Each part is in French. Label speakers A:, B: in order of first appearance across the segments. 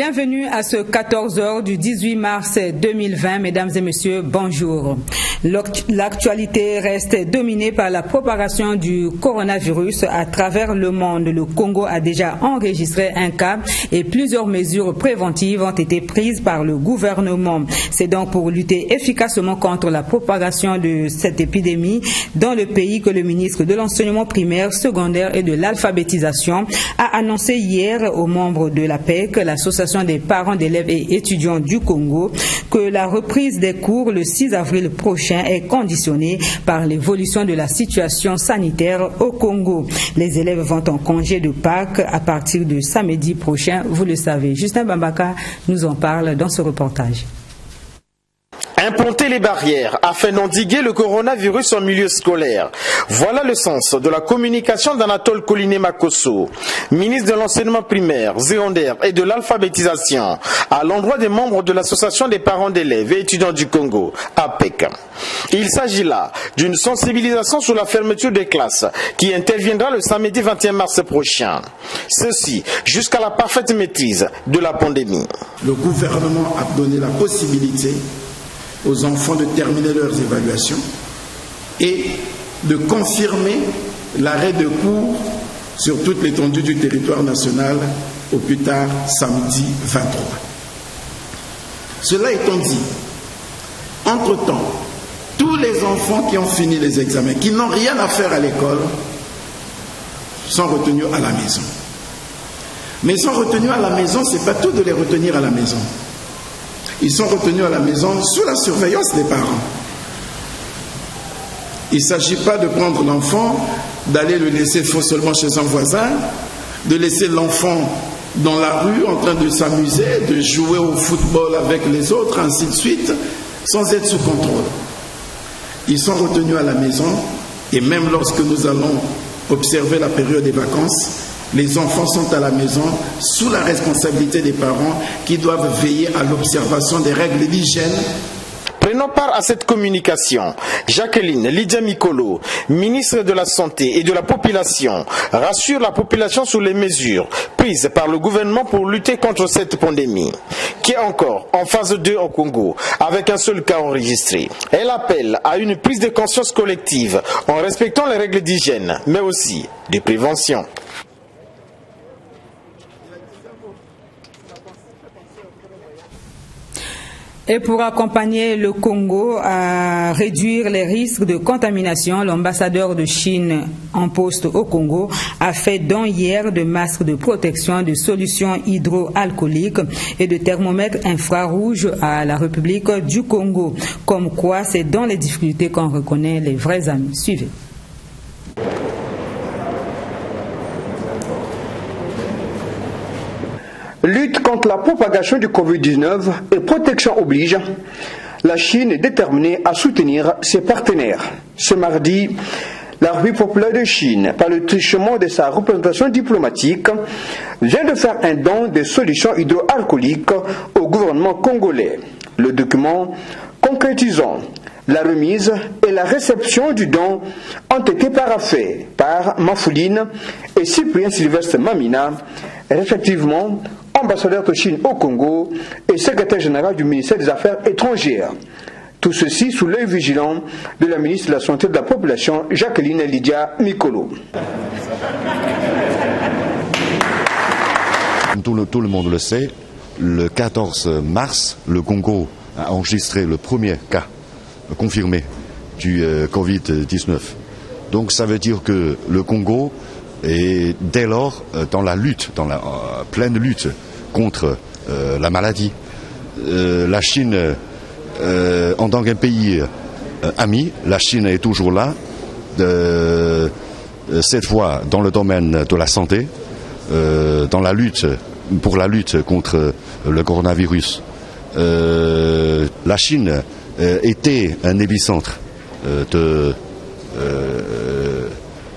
A: Bienvenue à ce 14h du 18 mars 2020, mesdames et messieurs, bonjour. L'actualité reste dominée par la propagation du coronavirus à travers le monde. Le Congo a déjà enregistré un cas et plusieurs mesures préventives ont été prises par le gouvernement. C'est donc pour lutter efficacement contre la propagation de cette épidémie dans le pays que le ministre de l'enseignement primaire, secondaire et de l'alphabétisation a annoncé hier aux membres de l'APEC, l'association des parents d'élèves et étudiants du Congo, que la reprise des cours le 6 avril prochain est conditionnée par l'évolution de la situation sanitaire au Congo. Les élèves vont en congé de Pâques à partir de samedi prochain, vous le savez. Justin Bambaka nous en parle dans ce reportage.
B: Implanter les barrières afin d'endiguer le coronavirus en milieu scolaire. Voilà le sens de la communication d'Anatole Koliné-Makosso, ministre de l'enseignement primaire, secondaire et de l'alphabétisation, à l'endroit des membres de l'association des parents d'élèves et étudiants du Congo, APEC. Il s'agit là d'une sensibilisation sur la fermeture des classes qui interviendra le samedi 21 mars prochain. Ceci jusqu'à la parfaite maîtrise de la pandémie.
C: Le gouvernement a donné la possibilité aux enfants de terminer leurs évaluations et de confirmer l'arrêt de cours sur toute l'étendue du territoire national au plus tard samedi 23. Cela étant dit, entre-temps, tous les enfants qui ont fini les examens, qui n'ont rien à faire à l'école, sont retenus à la maison. Mais ils sont retenus à la maison, ce n'est pas tout de les retenir à la maison. Ils sont retenus à la maison sous la surveillance des parents. Il ne s'agit pas de prendre l'enfant, d'aller le laisser seulement chez un voisin, de laisser l'enfant dans la rue en train de s'amuser, de jouer au football avec les autres, ainsi de suite, sans être sous contrôle. Ils sont retenus à la maison et même lorsque nous allons observer la période des vacances, les enfants sont à la maison sous la responsabilité des parents qui doivent veiller à l'observation des règles d'hygiène.
B: Prenons part à cette communication. Jacqueline Lydia Mikolo, ministre de la Santé et de la Population, rassure la population sur les mesures prises par le gouvernement pour lutter contre cette pandémie, qui est encore en phase 2 au Congo, avec un seul cas enregistré. Elle appelle à une prise de conscience collective en respectant les règles d'hygiène, mais aussi de prévention.
A: Et pour accompagner le Congo à réduire les risques de contamination, l'ambassadeur de Chine en poste au Congo a fait don hier de masques de protection, de solutions hydroalcooliques et de thermomètres infrarouges à la République du Congo. Comme quoi, c'est dans les difficultés qu'on reconnaît les vrais amis. Suivez.
D: Lutte contre la propagation du Covid-19 et protection oblige, la Chine est déterminée à soutenir ses partenaires. Ce mardi, la République populaire de Chine, par le truchement de sa représentation diplomatique, vient de faire un don de solutions hydroalcooliques au gouvernement congolais. Le document concrétisant la remise et la réception du don ont été paraphés par Mafouline et Cyprien Sylvestre Mamina, respectivement ambassadeur de Chine au Congo et secrétaire général du ministère des Affaires étrangères. Tout ceci sous l'œil vigilant de la ministre de la Santé de la Population, Jacqueline Lydia Mikolo.
E: Tout le monde le sait, le 14 mars, le Congo a enregistré le premier cas confirmé du Covid-19. Donc ça veut dire que le Congo est dès lors dans la lutte, dans la pleine lutte contre la maladie. La Chine, en tant qu'un pays ami, la Chine est toujours là, cette fois dans le domaine de la santé, dans la lutte, pour la lutte contre le coronavirus. La Chine était un épicentre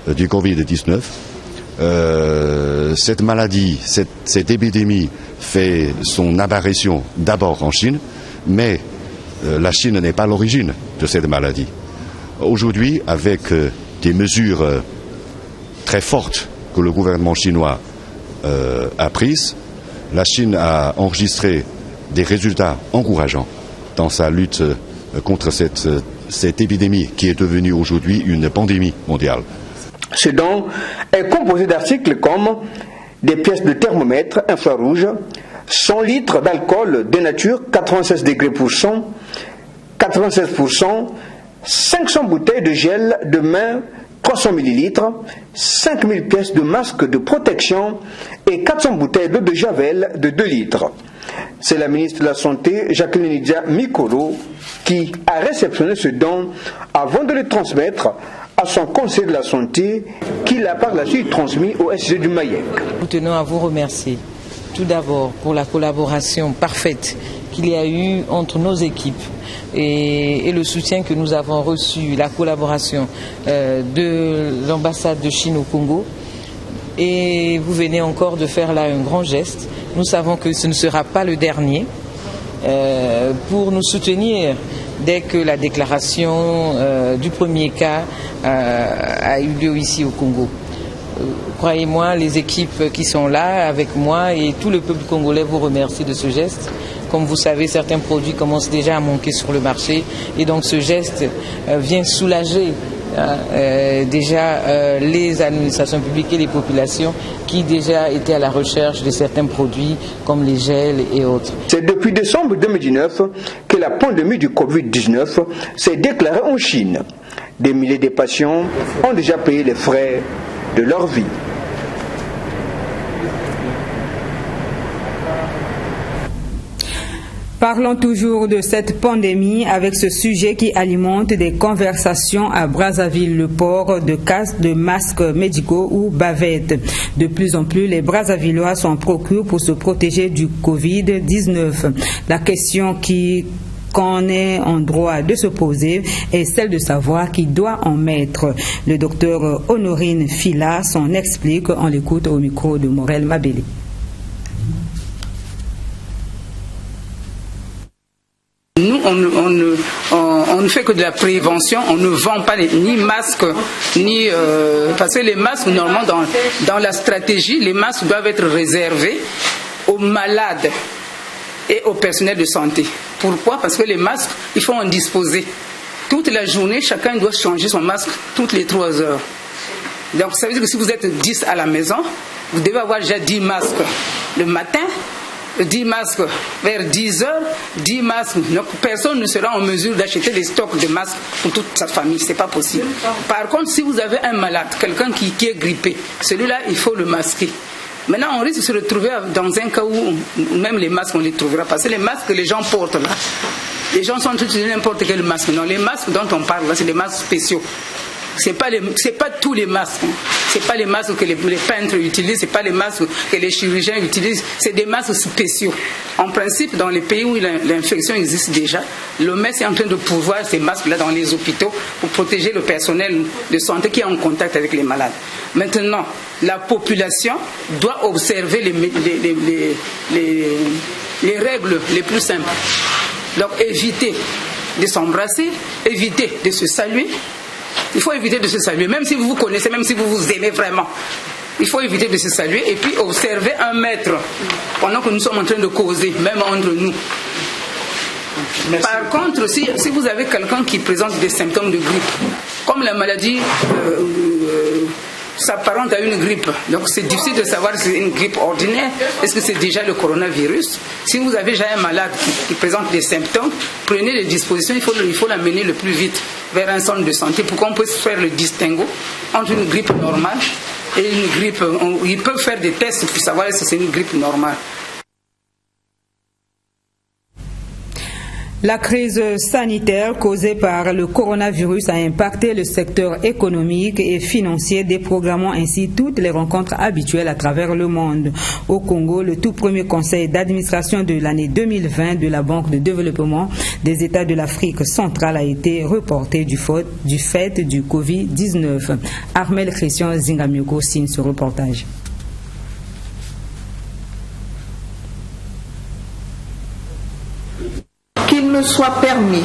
E: du Covid-19. Cette maladie, cette épidémie fait son apparition d'abord en Chine, mais la Chine n'est pas l'origine de cette maladie. Aujourd'hui, avec des mesures très fortes que le gouvernement chinois a prises, la Chine a enregistré des résultats encourageants dans sa lutte contre cette épidémie qui est devenue aujourd'hui une pandémie mondiale.
D: Ce don est composé d'articles comme des pièces de thermomètre infrarouge, 100 litres d'alcool de nature 96 degrés pour 100, 96%, 500 bouteilles de gel de main 300 ml, 5000 pièces de masques de protection et 400 bouteilles d'eau de javel de 2 litres. C'est la ministre de la Santé, Jacqueline Nidia Mikolo, qui a réceptionné ce don avant de le transmettre à son conseil de la santé, qui l'a par la suite transmis au SG du Mayek.
F: Nous tenons à vous remercier tout d'abord pour la collaboration parfaite qu'il y a eu entre nos équipes et le soutien que nous avons reçu, la collaboration de l'ambassade de Chine au Congo. Et vous venez encore de faire là un grand geste. Nous savons que ce ne sera pas le dernier pour nous soutenir dès que la déclaration du premier cas a eu lieu ici au Congo. Croyez-moi, les équipes qui sont là avec moi et tout le peuple congolais vous remercie de ce geste. Comme vous savez, certains produits commencent déjà à manquer sur le marché et donc ce geste vient soulager déjà les administrations publiques et les populations qui déjà étaient à la recherche de certains produits comme les gels et autres.
D: C'est depuis décembre 2019 que la pandémie du Covid-19 s'est déclarée en Chine. Des milliers de patients ont déjà payé les frais de leur vie.
A: Parlons toujours de cette pandémie avec ce sujet qui alimente des conversations à Brazzaville, le port de masques médicaux ou bavettes. De plus en plus, les Brazzavillois s'en procurent pour se protéger du Covid-19. La question qu'on est en droit de se poser est celle de savoir qui doit en mettre. Le docteur Honorine Fila s'en explique, on l'écoute au micro de Morel Mabélé.
G: Nous, on ne fait que de la prévention, on ne vend pas ni masques, ni parce que les masques, normalement, dans la stratégie, les masques doivent être réservés aux malades et au personnel de santé. Pourquoi? Parce que les masques, il faut en disposer. Toute la journée, chacun doit changer son masque toutes les 3 heures. Donc ça veut dire que si vous êtes 10 à la maison, vous devez avoir déjà 10 masques le matin, 10 masques vers 10 heures, 10 masques. Donc personne ne sera en mesure d'acheter des stocks de masques pour toute sa famille, c'est pas possible. Par contre, si vous avez un malade, quelqu'un qui est grippé, celui-là, il faut le masquer. Maintenant, on risque de se retrouver dans un cas où même les masques, on les trouvera. Parce que les masques que les gens portent là, les gens sont en train d'utiliser n'importe quel masque. Non, les masques dont on parle là, c'est des masques spéciaux. C'est pas tous les masques. C'est pas les masques que les peintres utilisent, c'est pas les masques que les chirurgiens utilisent, c'est des masques spéciaux. En principe, dans les pays où l'infection existe déjà, l'OMS est en train de pourvoir ces masques-là dans les hôpitaux pour protéger le personnel de santé qui est en contact avec les malades. Maintenant, la population doit observer les règles les plus simples. Donc, éviter de s'embrasser, éviter de se saluer. Il faut éviter de se saluer, même si vous vous connaissez, même si vous vous aimez vraiment. Il faut éviter de se saluer et puis observer 1 mètre pendant que nous sommes en train de causer, même entre nous. Merci. Par contre, si vous avez quelqu'un qui présente des symptômes de grippe, comme la maladie s'apparente à une grippe, donc c'est difficile de savoir si c'est une grippe ordinaire, est-ce que c'est déjà le coronavirus. Si vous avez déjà un malade qui présente des symptômes, prenez les dispositions, il faut l'amener le plus vite vers un centre de santé pour qu'on puisse faire le distinguo entre une grippe normale et une grippe. Ils peuvent faire des tests pour savoir si c'est une grippe normale.
A: La crise sanitaire causée par le coronavirus a impacté le secteur économique et financier, déprogrammant ainsi toutes les rencontres habituelles à travers le monde. Au Congo, le tout premier conseil d'administration de l'année 2020 de la Banque de développement des États de l'Afrique centrale a été reporté du fait du Covid-19. Armel Christian Zingamioko signe ce reportage.
H: Qu'il me soit permis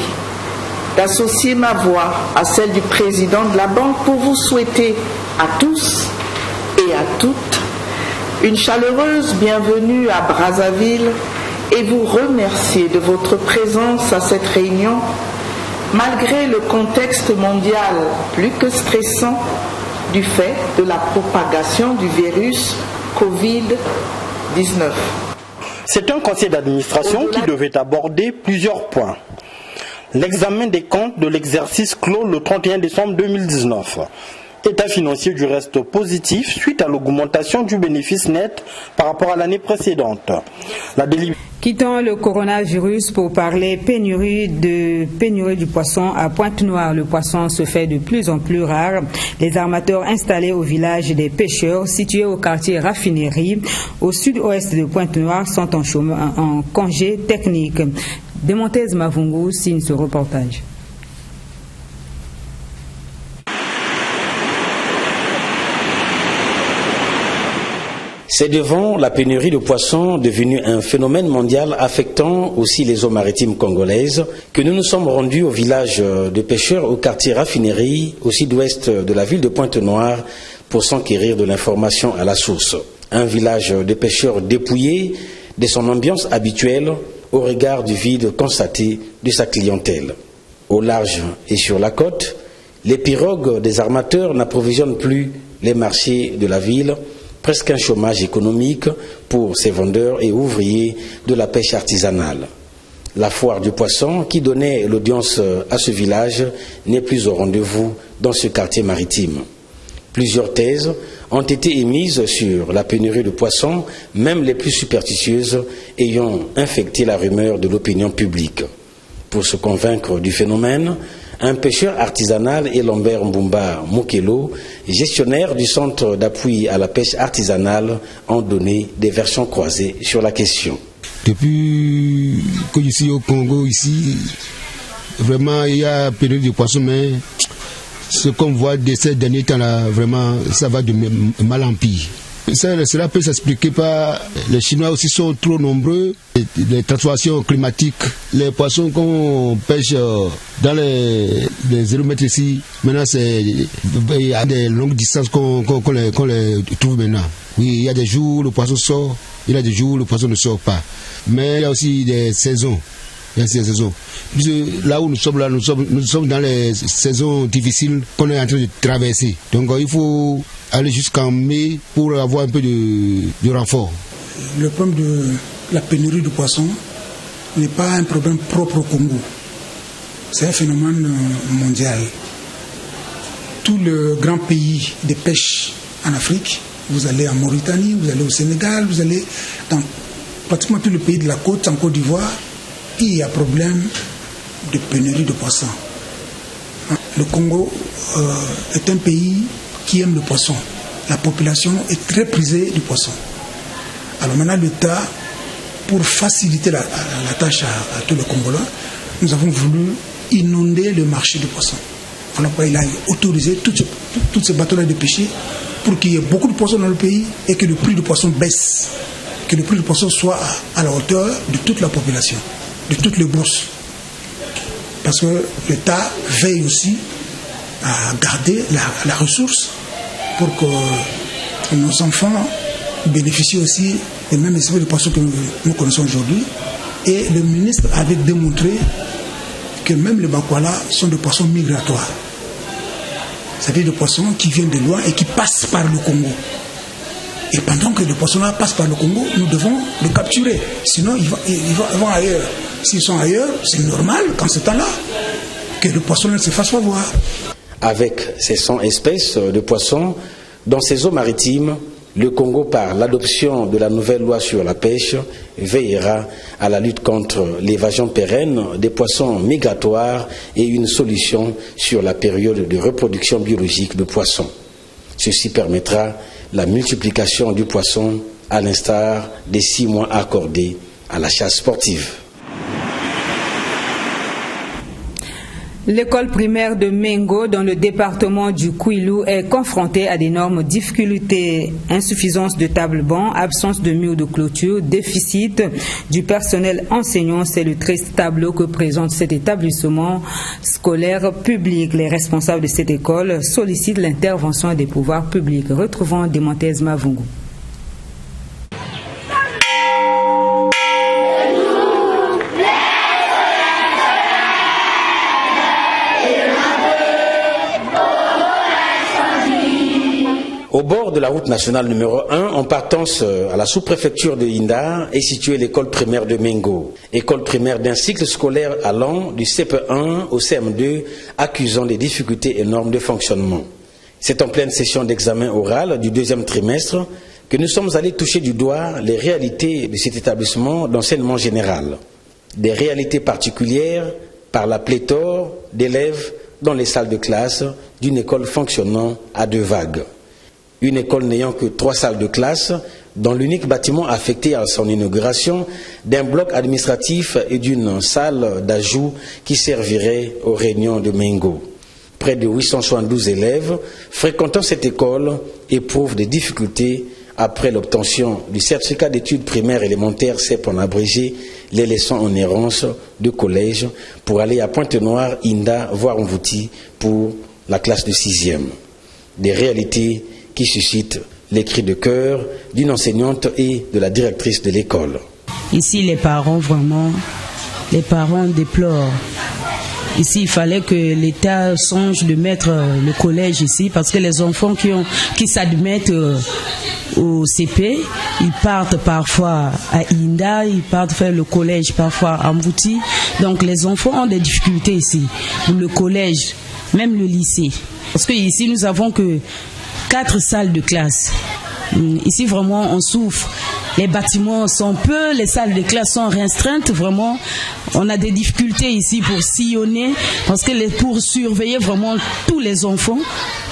H: d'associer ma voix à celle du président de la Banque pour vous souhaiter à tous et à toutes une chaleureuse bienvenue à Brazzaville et vous remercier de votre présence à cette réunion malgré le contexte mondial plus que stressant du fait de la propagation du virus Covid-19.
I: C'est un conseil d'administration qui devait aborder plusieurs points. L'examen des comptes de l'exercice clos le 31 décembre 2019. État financier du reste positif suite à l'augmentation du bénéfice net par rapport à l'année précédente.
A: Quittons le coronavirus pour parler pénurie du poisson à Pointe-Noire. Le poisson se fait de plus en plus rare. Les armateurs installés au village des pêcheurs situé au quartier Raffinerie au sud-ouest de Pointe-Noire sont en congé technique. Demontez Mavungu signe ce reportage.
J: C'est devant la pénurie de poissons, devenue un phénomène mondial affectant aussi les eaux maritimes congolaises, que nous nous sommes rendus au village de pêcheurs au quartier Raffinerie, au sud-ouest de la ville de Pointe-Noire, pour s'enquérir de l'information à la source. Un village de pêcheurs dépouillé de son ambiance habituelle au regard du vide constaté de sa clientèle. Au large et sur la côte, les pirogues des armateurs n'approvisionnent plus les marchés de la ville, presque un chômage économique pour ces vendeurs et ouvriers de la pêche artisanale. La foire du poisson, qui donnait l'audience à ce village, n'est plus au rendez-vous dans ce quartier maritime. Plusieurs thèses ont été émises sur la pénurie de poissons, même les plus superstitieuses ayant infecté la rumeur de l'opinion publique. Pour se convaincre du phénomène, un pêcheur artisanal est Lambert Mbumba Mukelo, gestionnaire du centre d'appui à la pêche artisanale, ont donné des versions croisées sur la question.
K: Depuis que je suis au Congo, ici, vraiment il y a pénurie de poissons, mais ce qu'on voit de ces derniers temps-là, vraiment, ça va de mal en pire. Cela peut s'expliquer par les Chinois aussi sont trop nombreux, les transformations climatiques, les poissons qu'on pêche dans les 0 mètres ici, maintenant il y a des longues distances qu'on les trouve maintenant. Oui, il y a des jours où le poisson sort, il y a des jours où le poisson ne sort pas. Mais il y a aussi des saisons. Là où nous sommes dans les saisons difficiles qu'on est en train de traverser. Donc il faut aller jusqu'en mai pour avoir un peu de renfort.
L: Le problème de la pénurie de poissons n'est pas un problème propre au Congo. C'est un phénomène mondial. Tous les grands pays de pêche en Afrique, vous allez en Mauritanie, vous allez au Sénégal, vous allez dans pratiquement tous les pays de la côte, en Côte d'Ivoire, il y a problème de pénurie de poissons. Le Congo est un pays qui aime le poisson. La population est très prisée du poisson. Alors maintenant, l'État, pour faciliter la tâche à tous les Congolais, nous avons voulu inonder le marché du poisson. Voilà pourquoi il a autorisé tous ces bateaux-là de pêcher pour qu'il y ait beaucoup de poissons dans le pays et que le prix du poisson baisse. Que le prix du poisson soit à la hauteur de toute la population, de toutes les bourses. Parce que l'État veille aussi à garder la ressource pour que nos enfants bénéficient aussi des mêmes espèces de poissons que nous connaissons aujourd'hui. Et le ministre avait démontré que même les bakwala sont des poissons migratoires. C'est-à-dire des poissons qui viennent de loin et qui passent par le Congo. Et pendant que les poissons-là passent par le Congo, nous devons les capturer. Sinon, ils vont ailleurs. S'ils sont ailleurs, c'est normal, qu'en ce temps-là, que le poisson ne se fasse pas voir.
J: Avec ces 100 espèces de poissons, dans ces eaux maritimes, le Congo, par l'adoption de la nouvelle loi sur la pêche, veillera à la lutte contre l'évasion pérenne des poissons migratoires et une solution sur la période de reproduction biologique de poissons. Ceci permettra la multiplication du poisson à l'instar des 6 mois accordés à la chasse sportive.
A: L'école primaire de Mengo, dans le département du Kwilu, est confrontée à d'énormes difficultés. Insuffisance de table-bancs, absence de murs de clôture, déficit du personnel enseignant. C'est le triste tableau que présente cet établissement scolaire public. Les responsables de cette école sollicitent l'intervention des pouvoirs publics. Retrouvons Demontez Mavungu.
J: Au bord de la route nationale numéro 1, en partance à la sous-préfecture de Inda, est située l'école primaire de Mengo. École primaire d'un cycle scolaire allant du CP1 au CM2, accusant des difficultés énormes de fonctionnement. C'est en pleine session d'examen oral du deuxième trimestre que nous sommes allés toucher du doigt les réalités de cet établissement d'enseignement général. Des réalités particulières par la pléthore d'élèves dans les salles de classe d'une école fonctionnant à 2 vagues. Une école n'ayant que 3 salles de classe, dans l'unique bâtiment affecté à son inauguration, d'un bloc administratif et d'une salle d'ajout qui servirait aux réunions de Mengo. Près de 872 élèves fréquentant cette école éprouvent des difficultés après l'obtention du certificat d'études primaires élémentaires CEP en abrégé, les laissant en errance de collège pour aller à Pointe-Noire, Inda, voire Mvouti pour la classe de 6e. Des réalités qui suscite les cris de cœur d'une enseignante et de la directrice de l'école.
M: Ici, les parents déplorent. Ici, il fallait que l'État songe de mettre le collège ici, parce que les enfants qui s'admettent au CP, ils partent parfois à Inda, ils partent faire le collège parfois à Mvouti. Donc les enfants ont des difficultés ici. Le collège, même le lycée. Parce que ici, nous avons que 4 salles de classe. Ici, vraiment, on souffre. Les bâtiments sont peu, les salles de classe sont restreintes. Vraiment, on a des difficultés ici pour sillonner, parce que pour surveiller vraiment tous les enfants,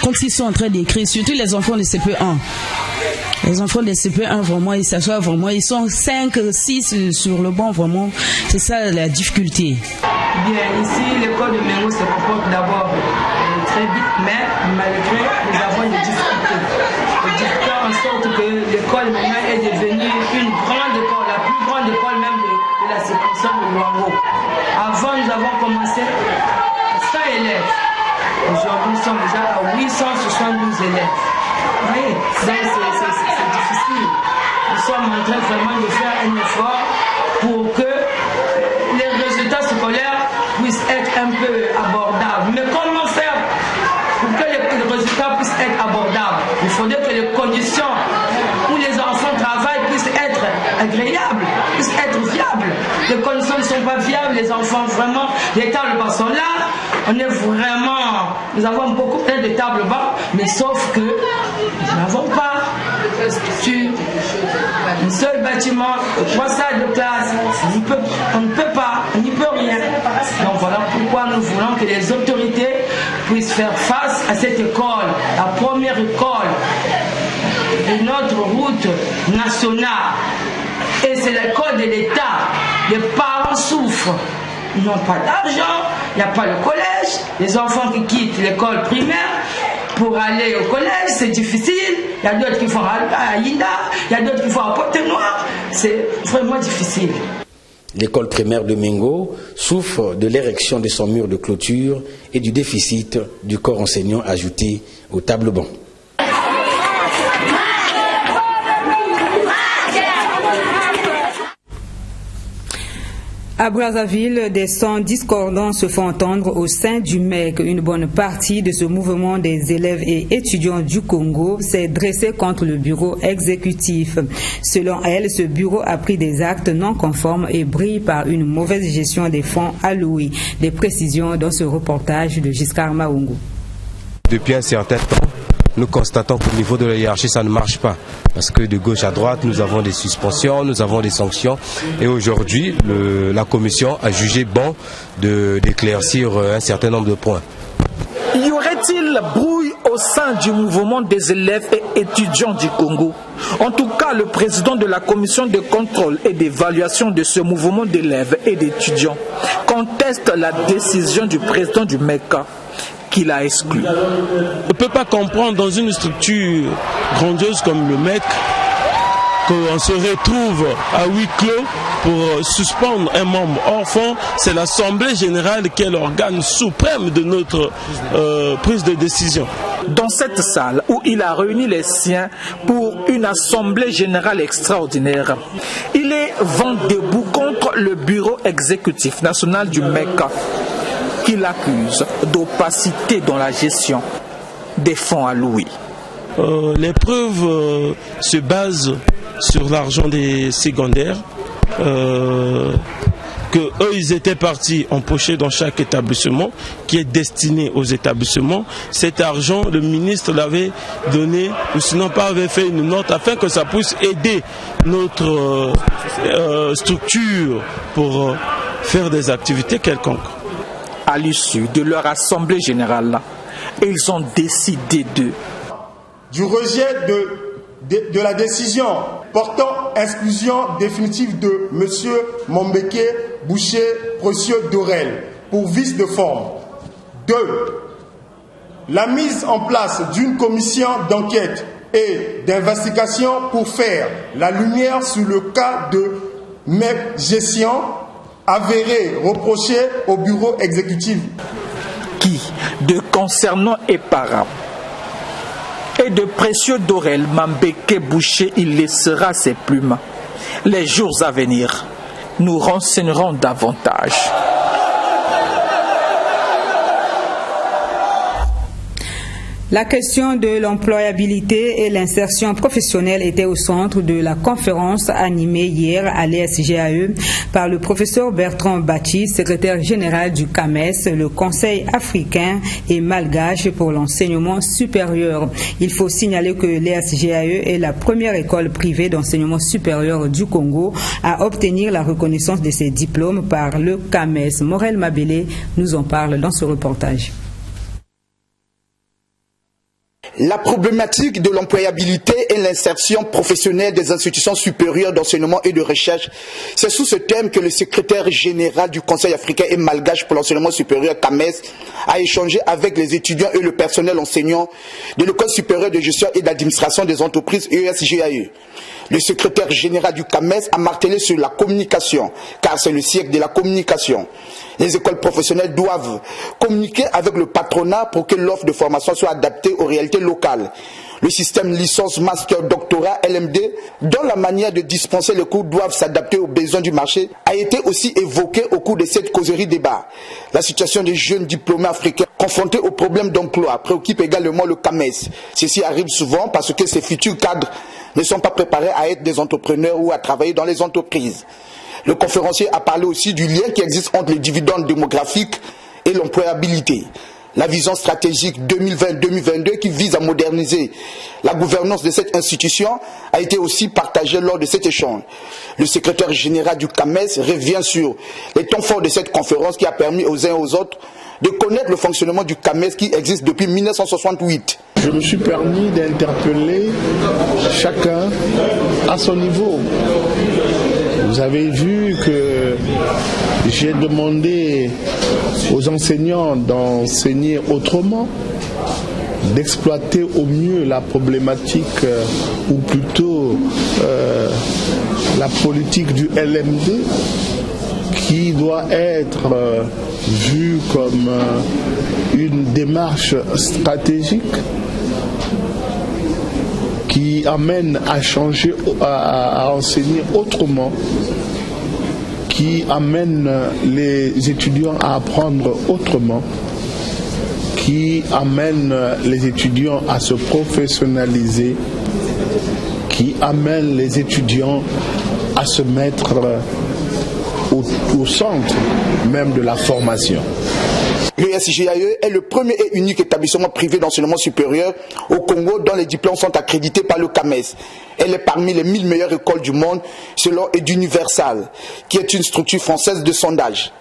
M: comme s'ils sont en train d'écrire, surtout les enfants de CP1. Les enfants de CP1, vraiment, ils s'assoient vraiment, ils sont 5, 6 sur le banc, vraiment. C'est ça la difficulté.
N: Bien, ici, l'école de Mengo se comporte d'abord très vite, mais malgré, nous avons des difficultés. Des difficultés en sorte que l'école maintenant est devenue une grande école, la plus grande école même de la circonscription de Luango. Avant, nous avons commencé à 100 élèves. Aujourd'hui, nous sommes déjà à 872 élèves. Vous voyez, c'est difficile. Nous sommes en train vraiment de faire un effort pour que les résultats scolaires puissent être un peu abordables. Mais comment faire pour que les résultats puissent être abordables? Il faudrait que les conditions où les enfants travaillent puissent être agréables, puissent être viables. Les conditions ne sont pas viables, les enfants vraiment, les tables bas sont là. Nous avons beaucoup plein de tables bas, mais sauf que nous n'avons pas de structure, un seul bâtiment, 3 salles de classe, on ne peut pas, on n'y peut rien. Donc voilà pourquoi nous voulons que les autorités puissent faire face à cette école, la première école de notre route nationale. Et c'est l'école de l'État. Les parents souffrent. Ils n'ont pas d'argent, il n'y a pas le collège. Les enfants qui quittent l'école primaire pour aller au collège, c'est difficile. Il y a d'autres qui font à Inda, il y a d'autres qui font à Pointe-Noire. C'est vraiment difficile.
J: L'école primaire de Mengo souffre de l'érection de son mur de clôture et du déficit du corps enseignant ajouté au table-banc.
A: À Brazzaville, des sons discordants se font entendre au sein du MEC. Une bonne partie de ce mouvement des élèves et étudiants du Congo s'est dressée contre le bureau exécutif. Selon elle, ce bureau a pris des actes non conformes et brille par une mauvaise gestion des fonds alloués. Des précisions dans ce reportage de Giscard Maungu.
O: Depuis un certain temps, nous constatons qu'au niveau de la hiérarchie, ça ne marche pas. Parce que de gauche à droite, nous avons des suspensions, nous avons des sanctions. Et aujourd'hui, la commission a jugé bon d'éclaircir un certain nombre de points.
P: Y aurait-il brouille au sein du mouvement des élèves et étudiants du Congo? En tout cas, le président de la commission de contrôle et d'évaluation de ce mouvement d'élèves et d'étudiants conteste la décision du président du MECA, qu'il a exclu.
Q: On ne peut pas comprendre dans une structure grandiose comme le MEC qu'on se retrouve à huis clos pour suspendre un membre. Or, c'est l'Assemblée générale qui est l'organe suprême de notre prise de décision.
P: Dans cette salle où il a réuni les siens pour une Assemblée générale extraordinaire, il est vent debout contre le bureau exécutif national du MECA, qu'il accuse d'opacité dans la gestion des fonds alloués.
Q: les preuves se basent sur l'argent des secondaires. Que eux ils étaient partis empocher dans chaque établissement qui est destiné aux établissements. Cet argent, le ministre l'avait donné, ou sinon pas avait fait une note afin que ça puisse aider notre structure pour faire des activités quelconques.
P: À l'issue de leur assemblée générale, ils ont décidé
R: du rejet de la décision portant exclusion définitive de M. Mambeke Boucher Precieux Dorel pour vice de forme. 2. La mise en place d'une commission d'enquête et d'investigation pour faire la lumière sur le cas de gestion avérée reprochée au bureau exécutif.
P: Qui, de concernant et parents, et de Precieux Dorel Mambeke Boucher, il laissera ses plumes. Les jours à venir, nous renseignerons davantage.
A: La question de l'employabilité et l'insertion professionnelle était au centre de la conférence animée hier à l'ESGAE par le professeur Bertrand Bachis, secrétaire général du CAMES, le Conseil africain et malgache pour l'enseignement supérieur. Il faut signaler que l'ESGAE est la première école privée d'enseignement supérieur du Congo à obtenir la reconnaissance de ses diplômes par le CAMES. Morel Mabélé nous en parle dans ce reportage.
S: La problématique de l'employabilité et l'insertion professionnelle des institutions supérieures d'enseignement et de recherche, c'est sous ce thème que le secrétaire général du Conseil africain et malgache pour l'enseignement supérieur CAMES a échangé avec les étudiants et le personnel enseignant de l'École supérieure de gestion et d'administration des entreprises ESGAE. Le secrétaire général du CAMES a martelé sur la communication, car c'est le siècle de la communication. Les écoles professionnelles doivent communiquer avec le patronat pour que l'offre de formation soit adaptée aux réalités locales. Le système licence, master, doctorat, LMD, dont la manière de dispenser les cours doivent s'adapter aux besoins du marché, a été aussi évoqué au cours de cette causerie débat. La situation des jeunes diplômés africains confrontés aux problèmes d'emploi préoccupe également le CAMES. Ceci arrive souvent parce que ces futurs cadres ne sont pas préparés à être des entrepreneurs ou à travailler dans les entreprises. Le conférencier a parlé aussi du lien qui existe entre les dividendes démographiques et l'employabilité. La vision stratégique 2020-2022 qui vise à moderniser la gouvernance de cette institution a été aussi partagée lors de cet échange. Le secrétaire général du CAMES revient sur les temps forts de cette conférence qui a permis aux uns et aux autres de connaître le fonctionnement du CAMES qui existe depuis 1968.
T: Je me suis permis d'interpeller chacun à son niveau. Vous avez vu que j'ai demandé aux enseignants d'enseigner autrement, d'exploiter au mieux la problématique ou plutôt la politique du LMD qui doit être vue comme une démarche stratégique qui amène à changer, à enseigner autrement, qui amène les étudiants à apprendre autrement, qui amène les étudiants à se professionnaliser, qui amène les étudiants à se mettre au centre même de la formation.
S: L'ESGAE est le premier et unique établissement privé d'enseignement supérieur au Congo dont les diplômes sont accrédités par le CAMES. Elle est parmi les 1000 meilleures écoles du monde selon Eduniversal, qui est une structure française de sondage.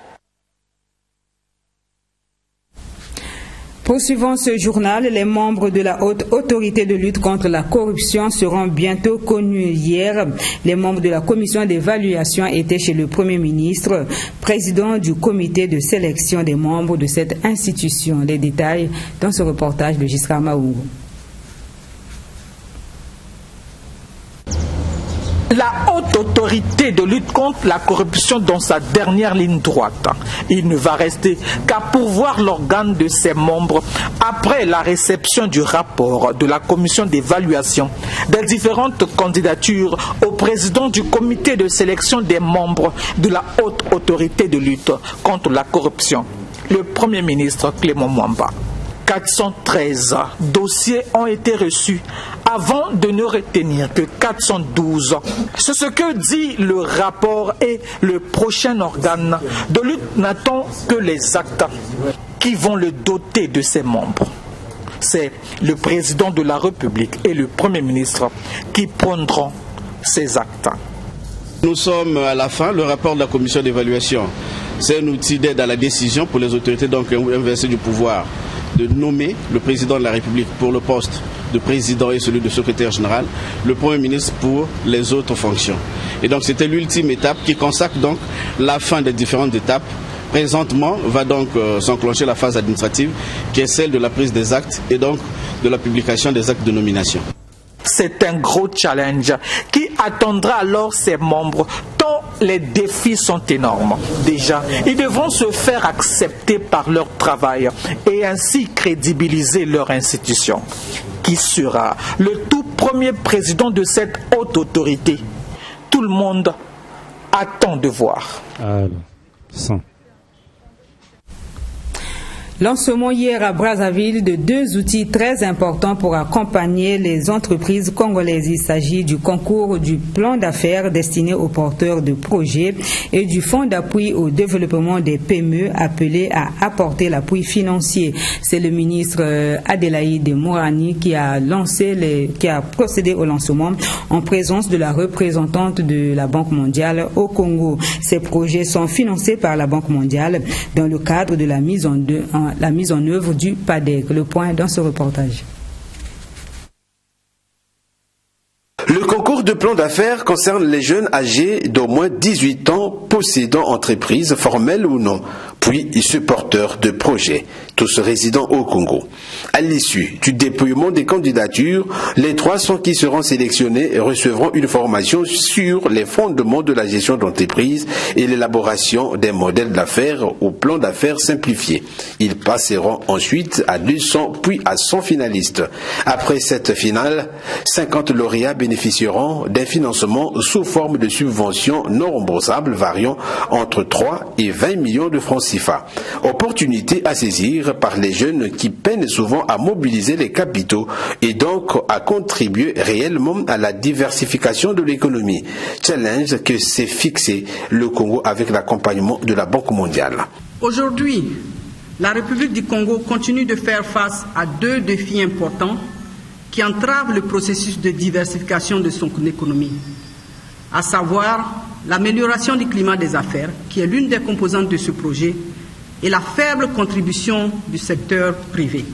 A: Poursuivant ce journal, les membres de la haute autorité de lutte contre la corruption seront bientôt connus. Hier, les membres de la commission d'évaluation étaient chez le Premier ministre, président du comité de sélection des membres de cette institution. Les détails dans ce reportage de Gisra Maourou.
P: La haute autorité de lutte contre la corruption dans sa dernière ligne droite. Il ne va rester qu'à pourvoir l'organe de ses membres après la réception du rapport de la commission d'évaluation des différentes candidatures au président du comité de sélection des membres de la haute autorité de lutte contre la corruption, le Premier ministre Clément Mwamba. 413 dossiers ont été reçus avant de ne retenir que 412. C'est ce que dit le rapport et le prochain organe de lutte n'attend que les actes qui vont le doter de ses membres. C'est le président de la République et le Premier ministre qui prendront ces actes.
U: Nous sommes à la fin, le rapport de la commission d'évaluation, c'est un outil d'aide à la décision pour les autorités donc inversées du pouvoir de nommer le président de la République pour le poste de président et celui de secrétaire général, le Premier ministre pour les autres fonctions. Et donc c'était l'ultime étape qui consacre donc la fin des différentes étapes. Présentement va donc s'enclencher la phase administrative qui est celle de la prise des actes et donc de la publication des actes de nomination.
P: C'est un gros challenge qui attendra alors ses membres tant les défis sont énormes. Déjà, ils devront se faire accepter par leur travail et ainsi crédibiliser leur institution. Qui sera le tout premier président de cette haute autorité? Tout le monde attend de voir.
A: Lancement hier à Brazzaville de 2 outils très importants pour accompagner les entreprises congolaises. Il s'agit du concours du plan d'affaires destiné aux porteurs de projets et du fonds d'appui au développement des PME appelé à apporter l'appui financier. C'est le ministre Adélaïde Mourani qui a procédé au lancement en présence de la représentante de la Banque mondiale au Congo. Ces projets sont financés par la Banque mondiale dans le cadre de la mise en œuvre du PADEC. Le point dans ce reportage.
V: Le concours de plan d'affaires concerne les jeunes âgés d'au moins 18 ans possédant entreprise formelle ou non, puis ceux porteurs de projets, tous résidant au Congo. À l'issue du dépouillement des candidatures, les 300 qui seront sélectionnés recevront une formation sur les fondements de la gestion d'entreprise et l'élaboration des modèles d'affaires au plan d'affaires simplifié. Ils passeront ensuite à 200 puis à 100 finalistes. Après cette finale, 50 lauréats bénéficieront d'un financement sous forme de subventions non remboursables variant entre 3 et 20 millions de francs CFA. Opportunité à saisir par les jeunes qui peinent souvent à mobiliser les capitaux et donc à contribuer réellement à la diversification de l'économie. Challenge que s'est fixé le Congo avec l'accompagnement de la Banque mondiale.
W: Aujourd'hui, la République du Congo continue de faire face à 2 défis importants qui entravent le processus de diversification de son économie, à savoir l'amélioration du climat des affaires, qui est l'une des composantes de ce projet, et la faible contribution du secteur privé.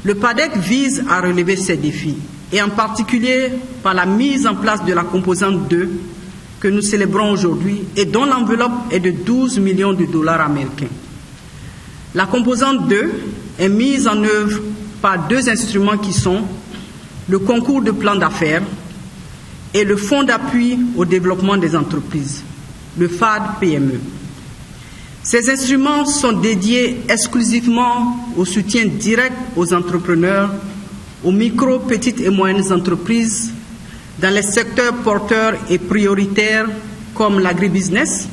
W: Le PADEC vise à relever ces défis, et en particulier par la mise en place de la composante 2 que nous célébrons aujourd'hui et dont l'enveloppe est de 12 millions de dollars américains. La composante 2 est mise en œuvre par 2 instruments qui sont le concours de plan d'affaires et le fonds d'appui au développement des entreprises, le FAD-PME. Ces instruments sont dédiés exclusivement au soutien direct aux entrepreneurs, aux micro, petites et moyennes entreprises dans les secteurs porteurs et prioritaires comme l'agribusiness,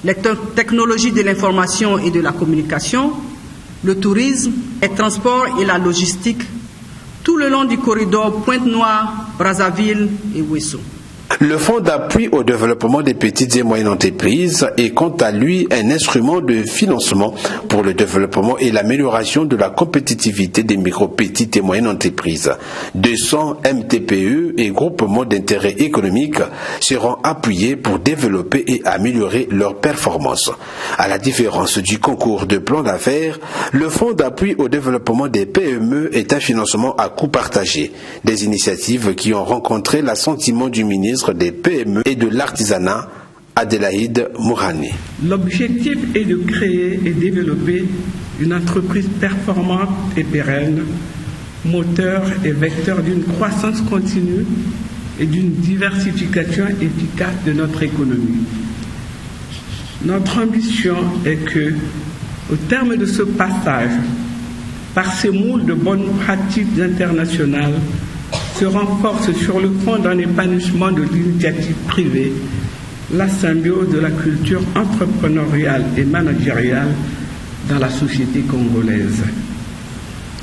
W: les technologies de l'information et de la communication, le tourisme, les transports et la logistique, tout le long du corridor Pointe-Noire, Brazzaville et Ouesso.
V: Le Fonds d'appui au développement des petites et moyennes entreprises est quant à lui un instrument de financement pour le développement et l'amélioration de la compétitivité des micro, petites et moyennes entreprises. 200 MTPE et groupements d'intérêt économique seront appuyés pour développer et améliorer leurs performances. À la différence du concours de plan d'affaires, le Fonds d'appui au développement des PME est un financement à coût partagé. Des initiatives qui ont rencontré l'assentiment du ministre des PME et de l'artisanat, Adélaïde Mourani.
X: L'objectif est de créer et développer une entreprise performante et pérenne, moteur et vecteur d'une croissance continue et d'une diversification efficace de notre économie. Notre ambition est que, au terme de ce passage, par ces moules de bonnes pratiques internationales, se renforce sur le fond d'un épanouissement de l'initiative privée, la symbiose de la culture entrepreneuriale et managériale dans la société congolaise.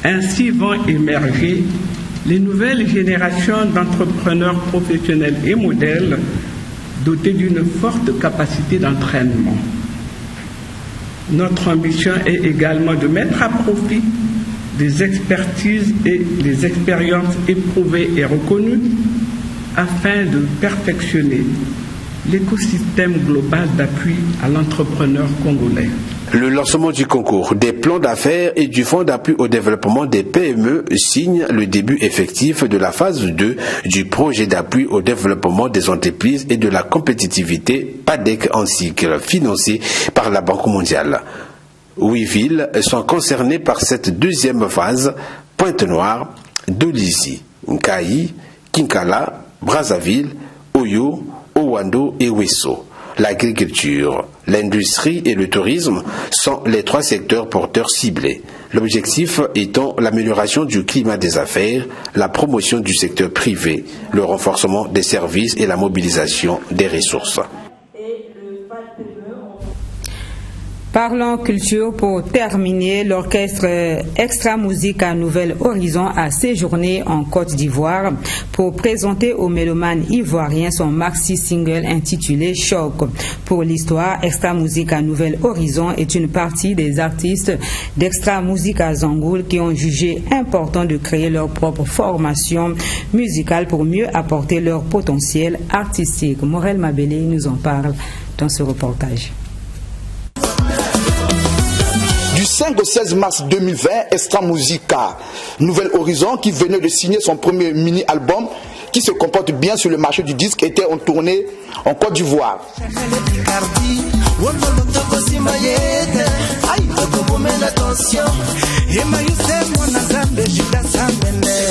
X: Ainsi vont émerger les nouvelles générations d'entrepreneurs professionnels et modèles dotés d'une forte capacité d'entraînement. Notre ambition est également de mettre à profit des expertises et des expériences éprouvées et reconnues afin de perfectionner l'écosystème global d'appui à l'entrepreneur congolais.
V: Le lancement du concours des plans d'affaires et du fonds d'appui au développement des PME signe le début effectif de la phase 2 du projet d'appui au développement des entreprises et de la compétitivité PADEC en cycle financé par la Banque mondiale. 8 villes sont concernées par cette deuxième phase: Pointe-Noire, Dolisie, Nkayi, Kinkala, Brazzaville, Oyo, Owando et Wesso. L'agriculture, l'industrie et le tourisme sont les 3 secteurs porteurs ciblés. L'objectif étant l'amélioration du climat des affaires, la promotion du secteur privé, le renforcement des services et la mobilisation des ressources.
A: Parlons culture pour terminer. L'orchestre Extra Musique à Nouvel Horizon a séjourné en Côte d'Ivoire pour présenter aux mélomanes ivoiriens son maxi-single intitulé Choc. Pour l'histoire, Extra Musique à Nouvel Horizon est une partie des artistes d'Extra Musique à Zangoul qui ont jugé important de créer leur propre formation musicale pour mieux apporter leur potentiel artistique. Morel Mabélé nous en parle dans ce reportage.
S: Du 5 au 16 mars 2020, Extra Musique à Nouvel Horizon, qui venait de signer son premier mini-album, qui se comporte bien sur le marché du disque, était en tournée en Côte d'Ivoire.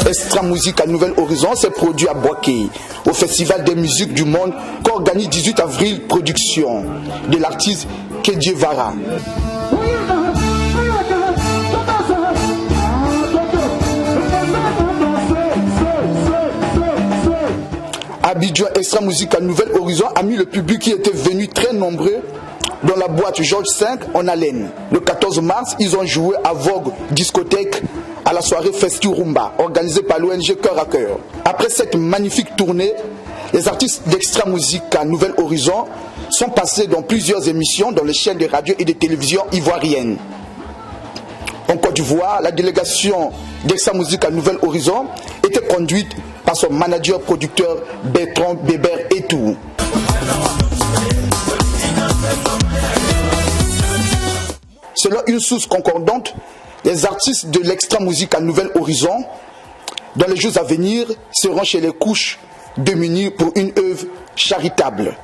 S: Extra Musique à Nouvel Horizon s'est produit à Boaké, au Festival des musiques du monde qu'organise 18 avril Production de l'artiste Kedje Vara. Abidjan, Extra Musique à Nouvel Horizon a mis le public qui était venu très nombreux dans la boîte Georges V en haleine. Le 14 mars, ils ont joué à Vogue Discothèque à la soirée Festi Rumba, organisée par l'ONG Cœur à Cœur. Après cette magnifique tournée, les artistes d'Extra Musique à Nouvel Horizon sont passés dans plusieurs émissions dans les chaînes de radio et de télévision ivoiriennes. En Côte d'Ivoire, la délégation d'Extra Musique à Nouvel Horizon était conduite par son manager producteur Bertrand Bébert et tout. Selon une source concordante, les artistes de l'Extra Musique à Nouvel Horizon, dans les jours à venir, seront chez les couches démunies pour une œuvre charitable.